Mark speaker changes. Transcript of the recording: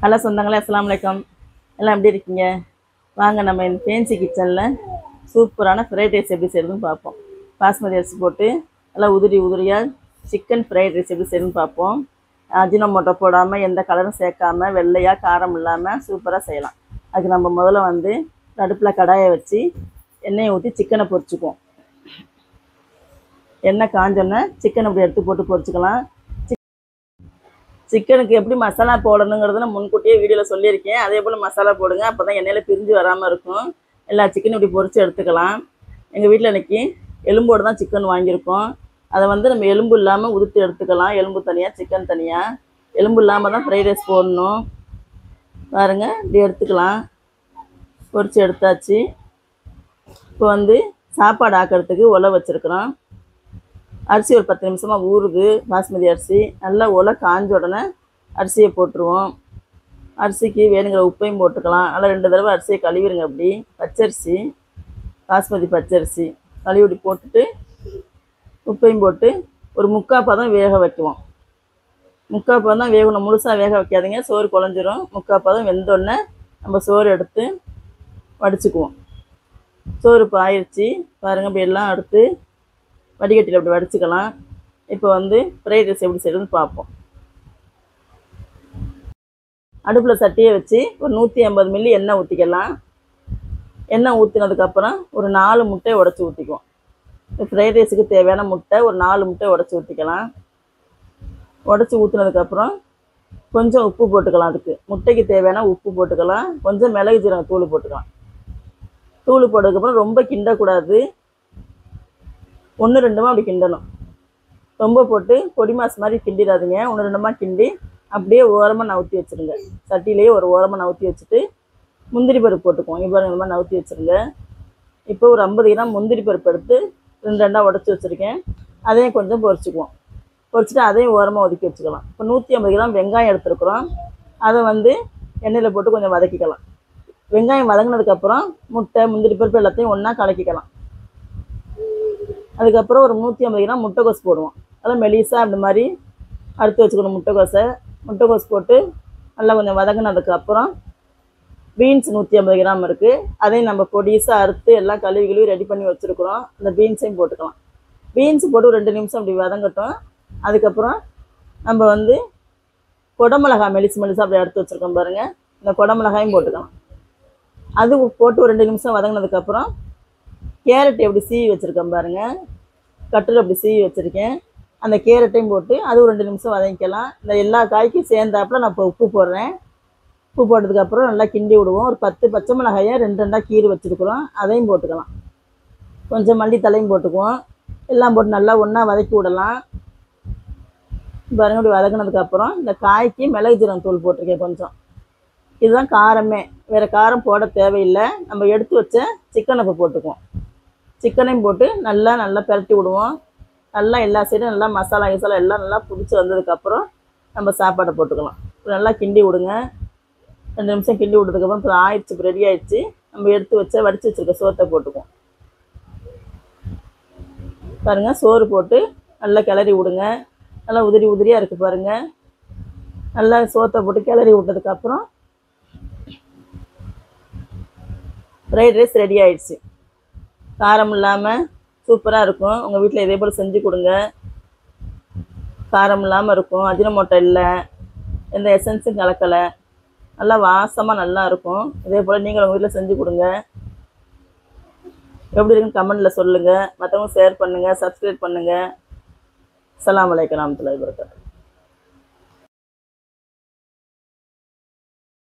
Speaker 1: Hello சொந்தங்களே, அஸ்ஸலாமு அலைக்கும். எல்லாம் எப்படி இருக்கீங்க? வாங்க நம்ம ஃபேன்சி கிச்சனில் சூப்பரான ஃப்ரைட் ரைஸ் எப்படி செய்யறதுன்னு பார்ப்போம். பாஸ்மதி அரிசி போட்டு நல்லா உதிரியாக சிக்கன் ஃப்ரைட் ரைஸ் எப்படி செய்யணும்னு பார்ப்போம். அஜினோமோட்டோ போடாமல், எந்த கலரும் சேர்க்காமல், வெள்ளையாக காரம் இல்லாமல் சூப்பராக செய்யலாம். அதுக்கு நம்ம முதல்ல அடுப்பில் கடாயை வச்சு எண்ணெயை ஊற்றி சிக்கனை பொரிச்சுக்குவோம். எண்ணெய் காஞ்சோன்னே சிக்கன் அப்படி எடுத்து போட்டு பொரிச்சுக்கலாம். சிக்கனுக்கு எப்படி மசாலா போடணுங்கிறத நான் முன்கூட்டியே வீடியோவில் சொல்லியிருக்கேன். அதே போல் மசாலா போடுங்க, அப்போ தான் எண்ணெயில் பிரிஞ்சு வராமல் இருக்கும். எல்லா சிக்கனும் இப்படி பொரித்து எடுத்துக்கலாம். எங்கள் வீட்டில் இன்றைக்கி எலும்போடு தான் சிக்கன் வாங்கியிருக்கோம். அதை நம்ம எலும்பு இல்லாமல் உதுத்து எடுத்துக்கலாம். எலும்பு தனியாக, சிக்கன் தனியாக. எலும்பு இல்லாமல் தான் ஃப்ரைட் ரைஸ் போடணும். பாருங்கள், இப்படி எடுத்துக்கலாம். பொரித்து எடுத்தாச்சு. இப்போ சாப்பாடு ஆக்கிறதுக்கு உலை வச்சுருக்குறோம். அரிசி ஒரு 10 நிமிஷமாக ஊறுது. பாஸ்மதி அரிசி நல்லா உலை காஞ்ச உடனே அரிசியை போட்டுருவோம். அரிசிக்கு வேணுங்கிற உப்பையும் போட்டுக்கலாம். நல்லா 2 தடவை அரிசியை கழுவிடுங்க. அப்படி பச்சரிசி, பாஸ்மதி பச்சரிசி கழுவி போட்டுட்டு உப்பையும் போட்டு ஒரு 3/4 பதம் வேக வைக்குவோம். 3/4 பதம் தான் வேகணும், முழுசாக வேக வைக்காதீங்க, சோறு குழஞ்சிரும். 3/4 பதம் வெந்தோடனே நம்ம சோறு எடுத்து வடிச்சுக்குவோம். சோறு இப்போ ஆயிடுச்சு பாருங்கள். இப்படி எல்லாம் எடுத்து வடிகட்டியில் அப்படி வடிச்சுக்கலாம். இப்போ ஃப்ரைட் ரைஸ் எப்படி செய்யணும்னு பார்ப்போம். அடுப்பில் சட்டியை வச்சு ஒரு 150 மில்லி எண்ணெய் ஊற்றிக்கலாம். எண்ணெய் ஊற்றினதுக்கப்புறம் ஒரு 4 முட்டையை உடச்சி ஊற்றிக்குவோம். ஃப்ரைட் ரைஸுக்கு தேவையான முட்டை ஒரு 4 முட்டையை உடச்சி ஊற்றிக்கலாம். உடச்சி ஊற்றினதுக்கப்புறம் கொஞ்சம் உப்பு போட்டுக்கலாம். அதுக்கு முட்டைக்கு தேவையான உப்பு போட்டுக்கலாம். கொஞ்சம் மிளகு ஜீரகம் தூள் போட்டுக்கலாம். தூள் போட்டதுக்கப்புறம் ரொம்ப கிண்டக்கூடாது, 1-2 அப்படி கிண்டணும். ரொம்ப போட்டு பொடி மாஸ் மாதிரி கிண்டிடாதீங்க. 1-2 கிண்டி அப்படியே ஓரமாக நவுத்தி வச்சுருங்க. சட்டிலேயே ஒரு ஓரமாக நவுத்தி வச்சுட்டு முந்திரி பருப்பு போட்டுக்குவோம். இப்போ இந்த மாதிரி நவுத்தி வச்சுருங்க. இப்போ ஒரு 50 கிராம் முந்திரி பருப்பு எடுத்து 2 உடச்சி வச்சுருக்கேன். அதையும் கொஞ்சம் பொரிச்சுக்குவோம். பொரிச்சுட்டு அதையும் ஓரமாக ஒதுக்கி வச்சுக்கலாம். இப்போ 150 கிராம் வெங்காயம் எடுத்துருக்குறோம். அதை எண்ணெயில் போட்டு கொஞ்சம் வதக்கிக்கலாம். வெங்காயம் வதங்கினதுக்கப்புறம் முட்டை, முந்திரி பருப்பு எல்லாத்தையும் ஒன்றா கலக்கிக்கலாம். அதுக்கப்புறம் ஒரு 150 கிராம் முட்டைக்கோஸ் போடுவோம். அதெல்லாம் மெலிசாக அந்த மாதிரி அறுத்து வச்சுக்கணும். முட்டைக்கோஸ் போட்டு நல்லா கொஞ்சம் வதங்கினதுக்கப்புறம் பீன்ஸ் 150 கிராம் இருக்குது. அதையும் நம்ம பொடிசாக அறுத்து எல்லாம் கழுவி ரெடி பண்ணி வச்சுருக்குறோம். அந்த பீன்ஸையும் போட்டுக்கலாம். பீன்ஸ் போட்டு 2 நிமிஷம் அப்படி வதங்கட்டும். அதுக்கப்புறம் நம்ம குடமிளகாய் மெலிசாக அப்படி எடுத்து வச்சுருக்கோம் பாருங்கள். இந்த குடமிளகாயும் போட்டுக்கலாம். அது போட்டு ஒரு 2 நிமிஷம் வதங்கினதுக்கப்புறம் கேரட் எப்படி சீவி வச்சுருக்கேன் பாருங்கள். கட்டில் அப்படி சீவி வச்சுருக்கேன். அந்த கேரட்டையும் போட்டு அது ஒரு 2 நிமிஷம் வதங்கிக்கலாம். இந்த எல்லா காய்க்கும் சேர்ந்தாப்புல நான் இப்போ உப்பு போடுறேன். உப்பு போட்டதுக்கப்புறம் நல்லா கிண்டி விடுவோம். ஒரு 10 பச்சை மிளகாயை 2 கீறி வச்சுருக்குறோம். அதையும் போட்டுக்கலாம். கொஞ்சம் மல்லித்தலையும் போட்டுக்குவோம். எல்லாம் போட்டு நல்லா ஒன்றா வதக்கி விடலாம். பாருங்கள், இப்படி வதக்கினதுக்கப்புறம் இந்த காய்க்கு மிளகு ஜீரகம் தூள் போட்டிருக்கேன் கொஞ்சம். இதுதான் காரமே, வேறு காரம் போட தேவையில்லை. நம்ம எடுத்து வச்ச சிக்கனை இப்போ போட்டுக்குவோம். சிக்கனையும் போட்டு நல்லா பரட்டி விடுவோம். நல்லா எல்லா சைடும் நல்லா மசாலா எல்லாம் நல்லா பிடிச்சி வந்ததுக்கப்புறம் நம்ம சாப்பாடை போட்டுக்கலாம். நல்லா கிண்டி விடுங்க. 2 நிமிஷம் கிண்டி விட்டதுக்கப்புறம் இப்போ ஆயிடுச்சு, இப்போ ரெடி ஆகிடுச்சு. நம்ம எடுத்து வடித்து வச்சுருக்க சோத்தை போட்டுக்குவோம். பாருங்கள், சோறு போட்டு நல்லா கிளறி விடுங்க. நல்லா உதிரியாக இருக்குது பாருங்கள். நல்லா சோத்தை போட்டு கிளறி விட்டதுக்கப்புறம் ஃப்ரைட் ரைஸ் ரெடி ஆகிடுச்சு. காரம் இல்லாமல் சூப்பராக இருக்கும். உங்கள் வீட்டில் இதே போல் செஞ்சு கொடுங்க. காரம் இல்லாமல் இருக்கும், அஜினோமோட்டோ இல்லை, எந்த எசன்ஸும் கலக்கலை, நல்லா வாசமாக நல்லா இருக்கும். இதே போல் நீங்கள் உங்கள் வீட்டில் செஞ்சு கொடுங்க. எப்படி இருக்குன்னு கமெண்டில் சொல்லுங்கள். மற்றவங்க ஷேர் பண்ணுங்கள், சப்ஸ்கிரைப் பண்ணுங்கள். அஸ்ஸலாமு அலைக்கும் வரஹ்மத்துல்லாஹி வபரகாத்துஹு.